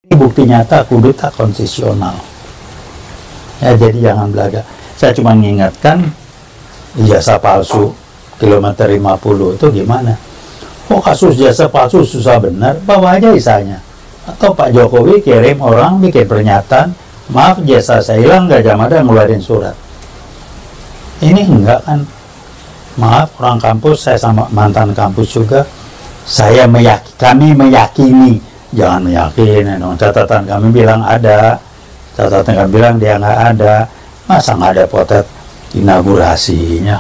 Ini bukti nyata kudeta konstitusional. Ya, jadi jangan belaga. Saya cuma mengingatkan ijazah palsu kilometer 50 itu gimana? Kok kasus jasa palsu susah benar? Bawa aja isanya. Atau Pak Jokowi kirim orang bikin pernyataan, maaf jasa saya hilang, Gajah Mada ngeluarin surat. Ini enggak kan? Maaf orang kampus, saya sama mantan kampus juga. Kami meyakini. Jangan meyakini dong. Catatan kami bilang ada, catatan kami bilang dia nggak ada. Masa nggak ada potret inaugurasinya?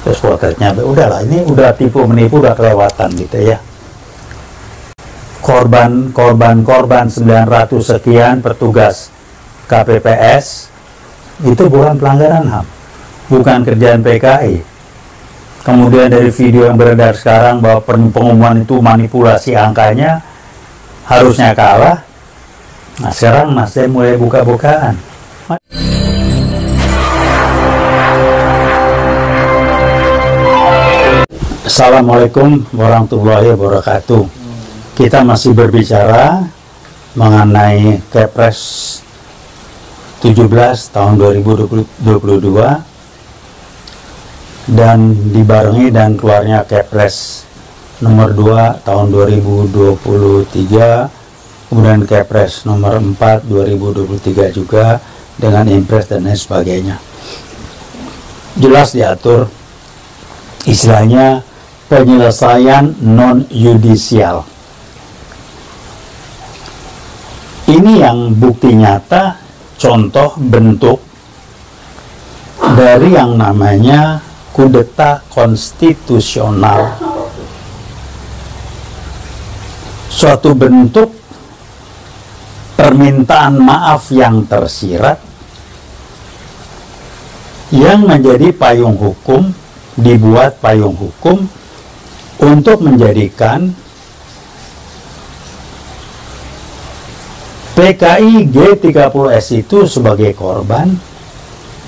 Terus potretnya, udahlah ini udah tipu menipu, udah kelewatan gitu ya. Korban 900 sekian petugas KPPS itu bukan pelanggaran HAM, bukan kerjaan PKI. Kemudian dari video yang beredar sekarang bahwa pengumuman itu manipulasi angkanya, harusnya kalah. Nah sekarang Nasdem mulai buka-bukaan. Assalamualaikum warahmatullahi wabarakatuh. Kita masih berbicara mengenai Kepres 17 tahun 2022 dan dibarengi dan keluarnya Kepres nomor 2 tahun 2023, kemudian Kepres nomor 4 2023 juga dengan impres dan lain sebagainya. Jelas diatur istilahnya penyelesaian non-yudisial. Ini yang bukti nyata, contoh bentuk dari yang namanya kudeta konstitusional. Suatu bentuk permintaan maaf yang tersirat yang menjadi payung hukum, dibuat payung hukum untuk menjadikan PKI G30S itu sebagai korban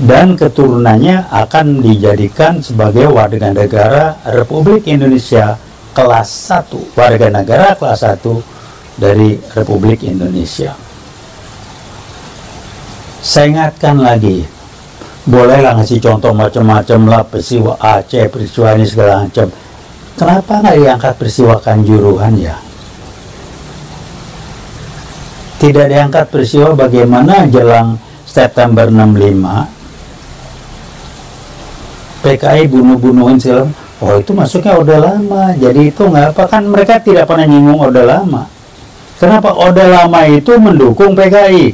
dan keturunannya akan dijadikan sebagai warga negara Republik Indonesia kelas 1, warga negara kelas 1 dari Republik Indonesia. Saya ingatkan lagi, bolehlah ngasih contoh macam-macam lah, peristiwa Aceh, peristiwa ini segala macam. Kenapa nggak diangkat peristiwa Kanjuruhan ya? Tidak diangkat peristiwa bagaimana jelang September 65 PKI bunuh-bunuhin segala. Oh itu masuknya Orde Lama, jadi itu nggak apa, kan mereka tidak pernah nyinggung Orde Lama. Kenapa Orde Lama itu mendukung PKI?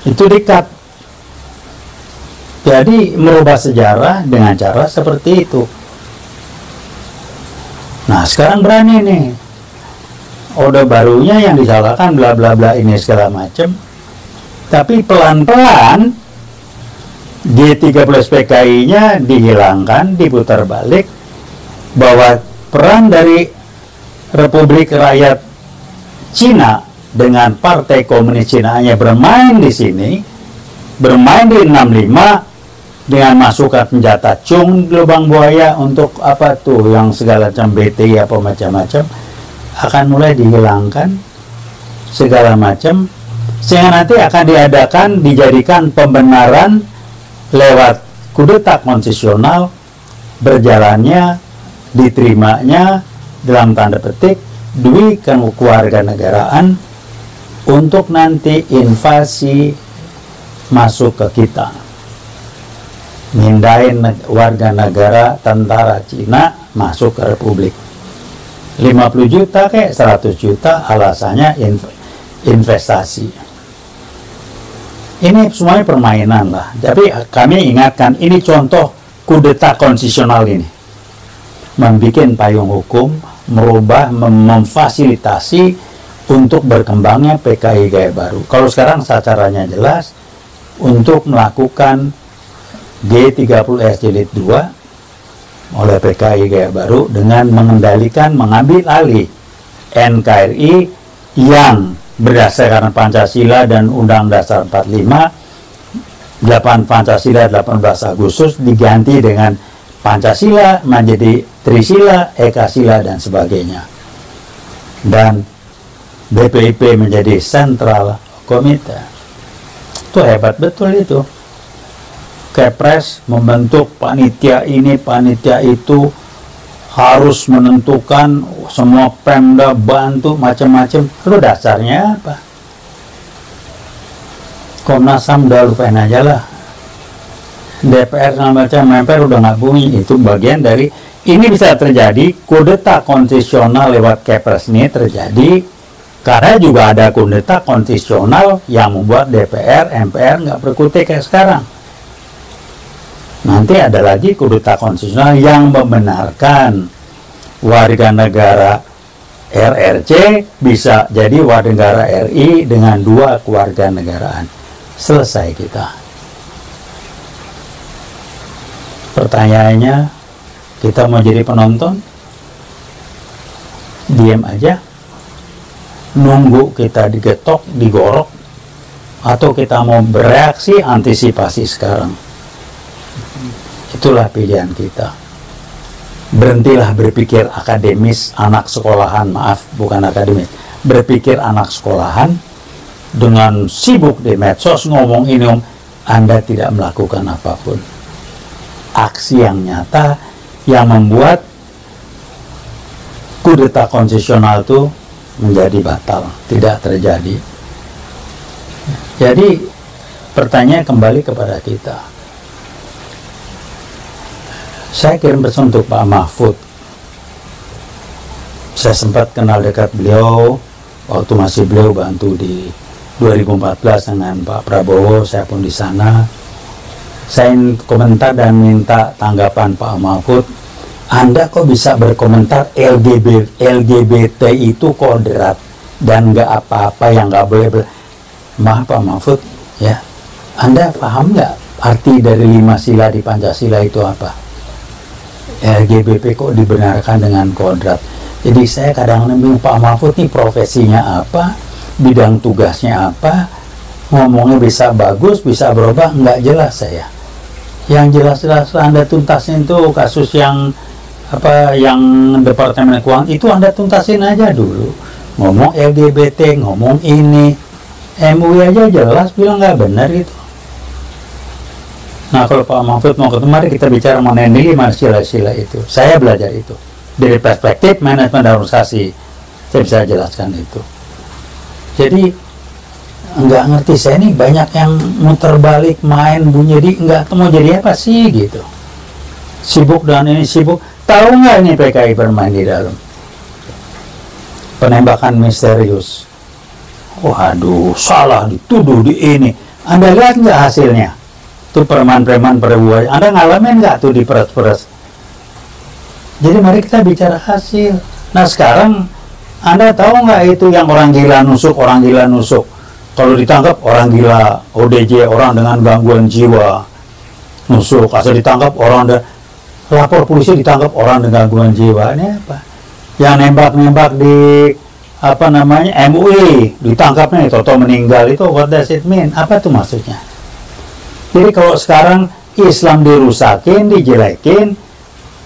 Itu dikat. Jadi merubah sejarah dengan cara seperti itu. Nah sekarang berani nih, Orde barunya yang disalahkan bla bla bla ini segala macam. Tapi pelan-pelan G30 PKI-nya dihilangkan, diputar balik, bahwa peran dari Republik Rakyat Cina dengan Partai Komunis Cina hanya bermain di sini, bermain di 65 dengan masukkan senjata cung lubang buaya untuk apa tuh yang segala macam BT apa macam-macam akan mulai dihilangkan segala macam, sehingga nanti akan dijadikan pembenaran lewat kudeta konstitusional, berjalannya, diterimanya dalam tanda petik duit kewarganegaraan untuk nanti invasi masuk ke kita, mindahin warga negara tentara Cina masuk ke Republik. 50 juta kayak 100 juta alasannya investasi. Ini semuanya permainan lah. Tapi kami ingatkan, ini contoh kudeta konstitusional ini. Membikin payung hukum, merubah, memfasilitasi untuk berkembangnya PKI gaya baru. Kalau sekarang caranya jelas, untuk melakukan G30S jilid 2 oleh PKI gaya baru dengan mengendalikan, mengambil alih NKRI yang berdasarkan Pancasila dan Undang Dasar 45, 8 Pancasila 18 Agustus diganti dengan Pancasila menjadi Trisila, Ekasila dan sebagainya. Dan BPIP menjadi sentral komite. Itu hebat betul itu. Kepres membentuk panitia ini, panitia itu, harus menentukan, semua Pemda bantu macam-macam. Lu dasarnya apa? Komnas HAM udah lupain aja lah. DPR sama macam MPR udah nggak bunyi. Itu bagian dari, ini bisa terjadi kudeta konstitusional lewat Kepres ini terjadi karena juga ada kudeta konstitusional yang membuat DPR, MPR nggak berkutik kayak sekarang. Nanti ada lagi kudeta konstitusional yang membenarkan warga negara RRC bisa jadi warga negara RI dengan 2 kewarganegaraan. Selesai kita. Pertanyaannya, kita mau jadi penonton? Diam aja? Nunggu kita digetok, digorok? Atau kita mau bereaksi, antisipasi sekarang? Itulah pilihan kita. Berhentilah berpikir akademis, anak sekolahan, maaf, bukan akademis. Berpikir anak sekolahan, dengan sibuk di medsos, ngomong ini, Anda tidak melakukan apapun. Aksi yang nyata, yang membuat kudeta konstitusional itu menjadi batal, tidak terjadi. Jadi, pertanyaan kembali kepada kita. Saya kirim pesan untuk Pak Mahfud. Saya sempat kenal dekat beliau waktu masih beliau bantu di 2014 dengan Pak Prabowo. Saya pun di sana. Saya komentar dan minta tanggapan Pak Mahfud. Anda kok bisa berkomentar LGBT itu kodrat dan nggak apa-apa yang nggak boleh. Maaf Pak Mahfud, ya. Anda paham nggak arti dari 5 sila di Pancasila itu apa? LGBT kok dibenarkan dengan kodrat. Jadi saya kadang-kadang bingung, Pak Mahfud ini profesinya apa, bidang tugasnya apa, ngomongnya bisa bagus, bisa berubah, nggak jelas saya. Yang jelas-jelas Anda tuntasin itu kasus yang apa, yang Departemen Keuangan itu Anda tuntasin aja dulu. Ngomong LGBT, ngomong ini, MUI aja jelas bilang nggak benar itu. Nah, kalau Pak Mahfud mau ketemu, mari kita bicara mengenai 5 sila-sila itu. Saya belajar itu. Dari perspektif manajemen dan organisasi, saya bisa jelaskan itu. Jadi, nggak ngerti, saya ini banyak yang muter balik, main, bunyi, nggak mau jadi apa sih, gitu. Sibuk dan ini sibuk. Tahu nggak ini PKI bermain di dalam? Penembakan misterius. Waduh, salah, dituduh di ini. Anda lihat nggak hasilnya? Itu preman-preman perempuan. Anda ngalamin nggak tuh di peres-peres? Jadi mari kita bicara hasil. Nah sekarang Anda tahu nggak itu yang orang gila nusuk, orang gila nusuk. Kalau ditangkap orang gila, ODJ, orang dengan gangguan jiwa nusuk. Asal ditangkap orang lapor polisi, ditangkap orang dengan gangguan jiwa. Ini apa? Yang nembak-nembak di apa namanya MUI, ditangkapnya toto meninggal, itu what does it mean? Apa tuh maksudnya? Jadi kalau sekarang Islam dirusakin, dijelekin,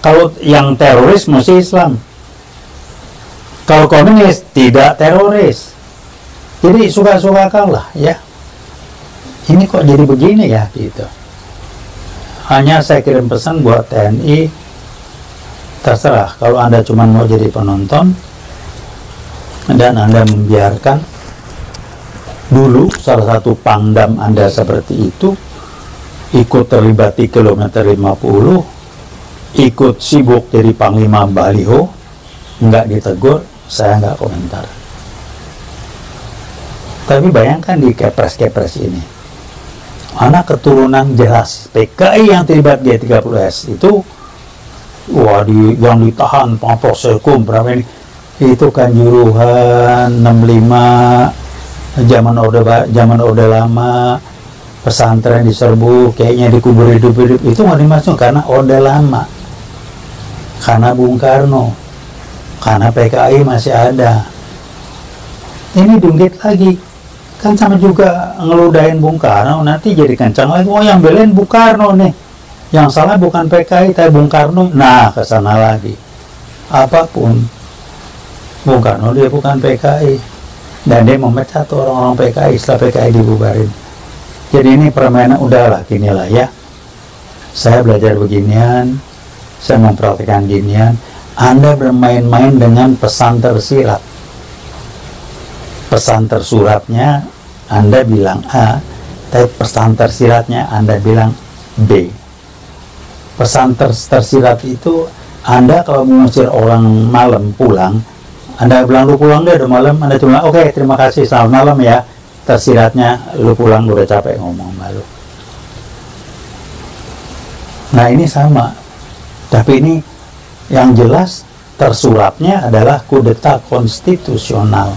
kalau yang teroris mesti Islam. Kalau komunis tidak teroris. Jadi suka-suka kalah ya. Ini kok jadi begini ya gitu. Hanya saya kirim pesan buat TNI, terserah kalau Anda cuma mau jadi penonton dan Anda membiarkan dulu salah satu pangdam Anda seperti itu ikut terlibat di kilometer 50, ikut sibuk jadi panglima baliho, nggak ditegur, saya nggak komentar. Tapi bayangkan di kepres-kepres ini, anak keturunan jelas PKI yang terlibat G30S itu, wah yang ditahan proses hukum berapa ini? Itu kan Juruhan 65 zaman orde lama. Pesantren diserbu, kayaknya dikubur hidup-hidup, itu nggak dimasuk karena Orde Lama, karena Bung Karno, karena PKI masih ada. Ini dungkit lagi, kan sama juga ngeludahin Bung Karno, nanti jadi kencang lagi, oh yang belain Bung Karno nih, yang salah bukan PKI tapi Bung Karno. Nah kesana lagi, apapun Bung Karno dia bukan PKI, Dan dia memecat tuh orang-orang PKI setelah PKI dibubarin. Jadi ini permainan, udahlah ginilah ya, saya belajar beginian, saya mempraktikkan ginian, Anda bermain-main dengan pesan tersirat. Pesan tersuratnya Anda bilang A, tapi pesan tersiratnya Anda bilang B. Pesan tersirat itu, Anda kalau mengusir orang malam pulang, Anda bilang lu pulang deh udah malam, Anda cuma oke, terima kasih, selamat malam ya. Tersiratnya lu pulang, lu udah capek ngomong malu. Nah ini sama, tapi ini yang jelas tersuratnya adalah kudeta konstitusional.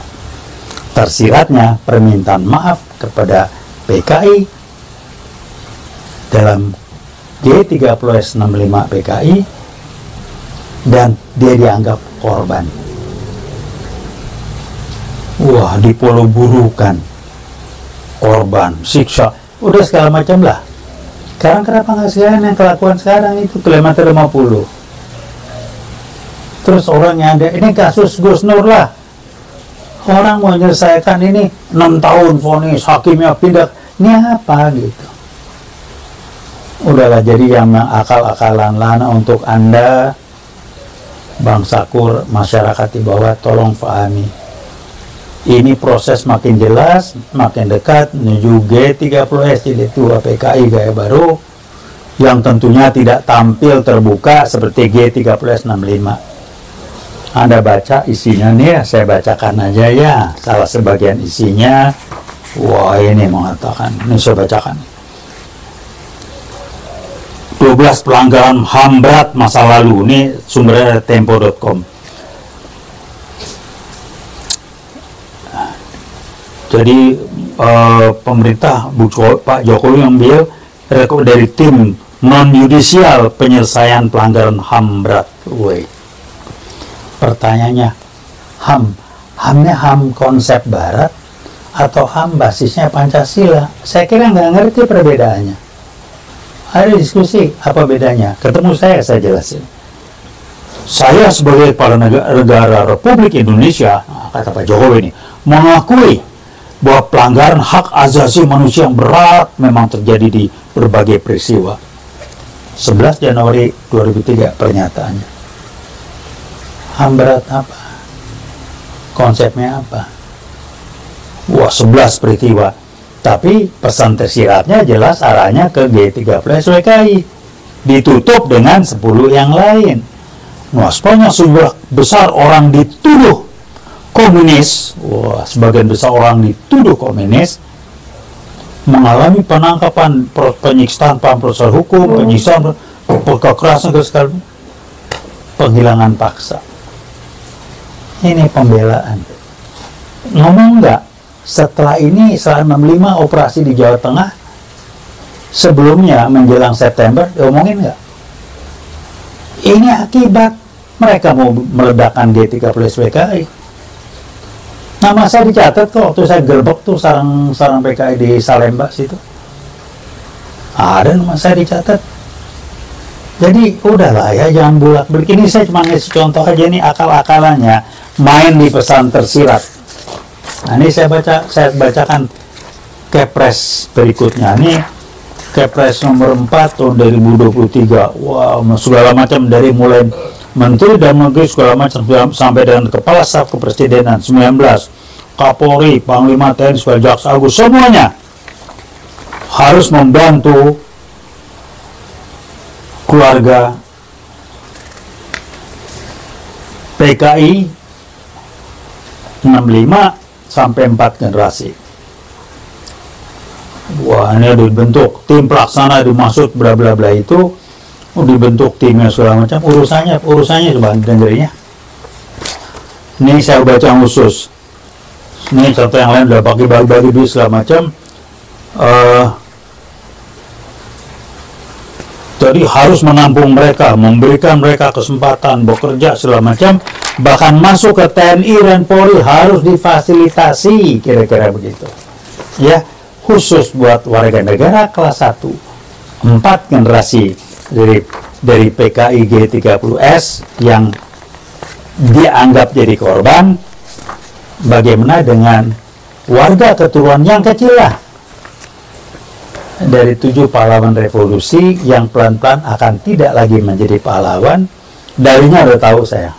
Tersiratnya permintaan maaf kepada PKI dalam G30S65 PKI, dan dia dianggap korban. Wah, dipoloburukan, korban, siksa, udah segala macam lah. Sekarang kenapa nggak sekalian yang kelakuan sekarang itu kilometer 50? Terus orang yang ada, ini kasus Gus Nur lah. Orang mau menyelesaikan ini 6 tahun vonis, hakimnya pindah, ini apa gitu. Udahlah, jadi yang akal-akalan lana untuk Anda, bangsa kur, masyarakat di bawah, tolong pahami. Ini proses makin jelas, makin dekat menuju G30S jilid 2 PKI gaya baru, yang tentunya tidak tampil terbuka seperti G30S65. Anda baca isinya nih ya, saya bacakan aja ya, salah sebagian isinya. Wah, ini mengatakan, ini saya bacakan. 12 pelanggaran HAM berat masa lalu, ini sumbernya tempo.com. Jadi pemerintah Pak Jokowi ambil dari tim non-yudisial penyelesaian pelanggaran HAM berat. Pertanyaannya, HAM-nya HAM konsep barat atau HAM basisnya Pancasila? Saya kira nggak ngerti perbedaannya. Ada diskusi, apa bedanya? Ketemu saya jelasin. Saya sebagai kepala negara Republik Indonesia, kata Pak Jokowi ini, mengakui bahwa pelanggaran hak asasi manusia yang berat memang terjadi di berbagai peristiwa. 11 Januari 2003 pernyataannya. HAM berat apa? Konsepnya apa? Wah, 11 peristiwa. Tapi pesan tersiratnya jelas arahnya ke G30S PKI. Ditutup dengan 10 yang lain. Nah, sebanyak sebuah besar orang dituduh komunis. Wah, sebagian besar orang dituduh komunis, mengalami penangkapan, penyiksaan, proses hukum, penyiksaan, kekerasan, penghilangan paksa. Ini pembelaan. Ngomong nggak? Setelah ini, setelah 65 operasi di Jawa Tengah, sebelumnya menjelang September, diomongin nggak? Ini akibat mereka mau meledakkan G30S PKI. Nama saya dicatat kok waktu saya gerbek tuh sarang PKI di Salemba situ. Ada nama saya dicatat. Jadi udahlah ya, jangan bulak-balik. Ini saya cuma ngasih contoh aja, ini akal-akalannya main di pesan tersirat. Nah, ini saya bacakan Kepres berikutnya. Ini Kepres nomor 4 tahun 2023. Wah, segala macam dari mulai Menteri dan Menteri segala macam sampai dengan Kepala Staf Kepresidenan 19, Kapolri, Panglima TNI, Jaksa Agung, semuanya harus membantu keluarga PKI 65 sampai 4 generasi. Wah, ini dibentuk tim pelaksana dimaksud bla bla bla itu, dibentuk timnya segala macam, urusannya coba dengerinnya. Ini saya baca khusus. Ini contoh yang lain udah pakai bagi-bagi duit segala macam. Jadi harus menampung mereka, memberikan mereka kesempatan bekerja segala macam, bahkan masuk ke TNI dan Polri harus difasilitasi, kira-kira begitu. Ya, khusus buat warga negara kelas 1, 4 generasi dari PKI G30S yang dianggap jadi korban, bagaimana dengan warga keturunan yang kecil lah dari 7 pahlawan revolusi yang pelan-pelan akan tidak lagi menjadi pahlawan. Darinya udah tahu saya.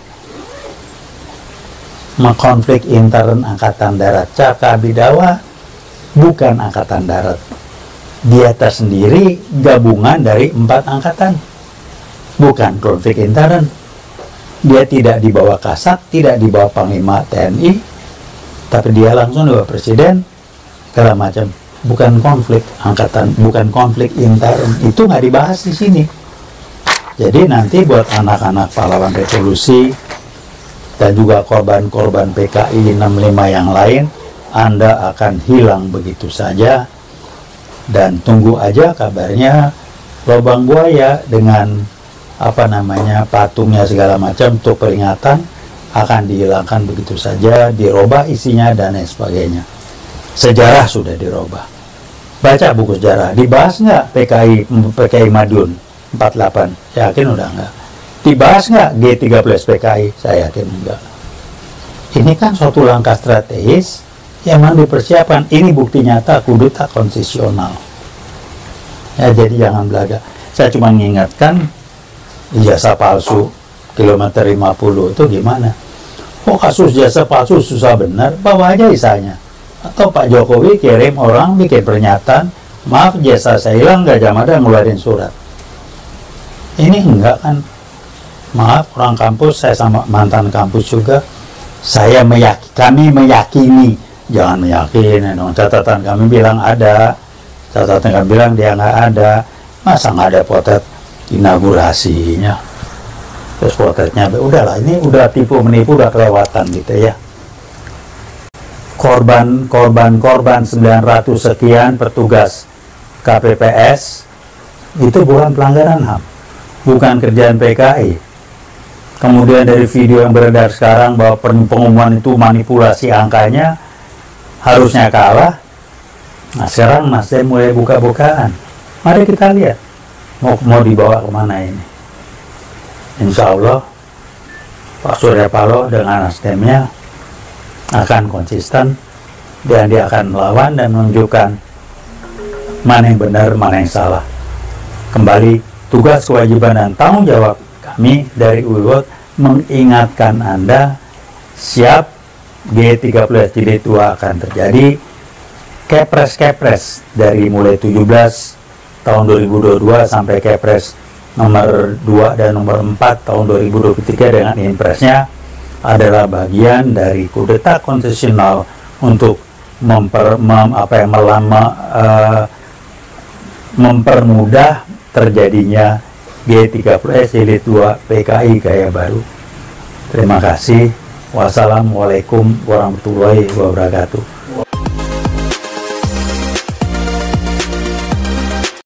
Konflik intern Angkatan Darat. Caka Bidawa bukan Angkatan Darat. Dia tersendiri gabungan dari 4 angkatan. Bukan konflik intern. Dia tidak di bawah Kasat, tidak di bawah Panglima TNI, tapi dia langsung di bawah Presiden, segala macam. Bukan konflik angkatan, bukan konflik intern. Itu nggak dibahas di sini. Jadi nanti buat anak-anak pahlawan revolusi dan juga korban-korban PKI 65 yang lain, Anda akan hilang begitu saja. Dan tunggu aja kabarnya lubang buaya dengan patungnya segala macam untuk peringatan akan dihilangkan begitu saja, dirubah isinya dan lain sebagainya. Sejarah sudah dirubah. Baca buku sejarah, dibahas nggak PKI Madiun 48? Saya yakin udah nggak. Dibahas nggak G13 PKI? Saya yakin enggak. Ini kan suatu langkah strategis yang memang dipersiapkan. Ini bukti nyata kudeta konstitusional. Ya, jadi jangan belaga. Saya cuma mengingatkan ijazah palsu kilometer 50 itu gimana? Kok kasus jasa palsu susah benar? Bawa aja isanya. Atau Pak Jokowi kirim orang bikin pernyataan, maaf jasa saya hilang, Gajah Mada ngeluarin surat. Ini enggak kan? Maaf orang kampus, saya sama mantan kampus juga, kami meyakini, jangan meyakini dong, catatan kami bilang ada, catatan kami bilang dia nggak ada, masa nggak ada potret inaugurasinya, terus potretnya, udahlah ini udah tipu menipu, udah kelewatan gitu ya. Korban 900 sekian petugas KPPS itu bukan pelanggaran HAM, bukan kerjaan PKI. Kemudian dari video yang beredar sekarang bahwa pengumuman itu manipulasi angkanya harusnya kalah. Nah sekarang Nasdem mulai buka-bukaan. Mari kita lihat mau dibawa kemana ini. Insya Allah Pak Surya Paloh dengan Nasdemnya akan konsisten dan dia akan melawan dan menunjukkan mana yang benar, mana yang salah. Kembali tugas, kewajiban, dan tanggung jawab kami dari UIWOT mengingatkan Anda siap G13 jilid 2 akan terjadi. Kepres dari mulai 17 tahun 2022 sampai Kepres nomor 2 dan nomor 4 tahun 2023 dengan impresnya adalah bagian dari kudeta konstitusional untuk mempermudah terjadinya G13 jilid 2 PKI gaya baru. Terima kasih. Wassalamualaikum warahmatullahi wabarakatuh.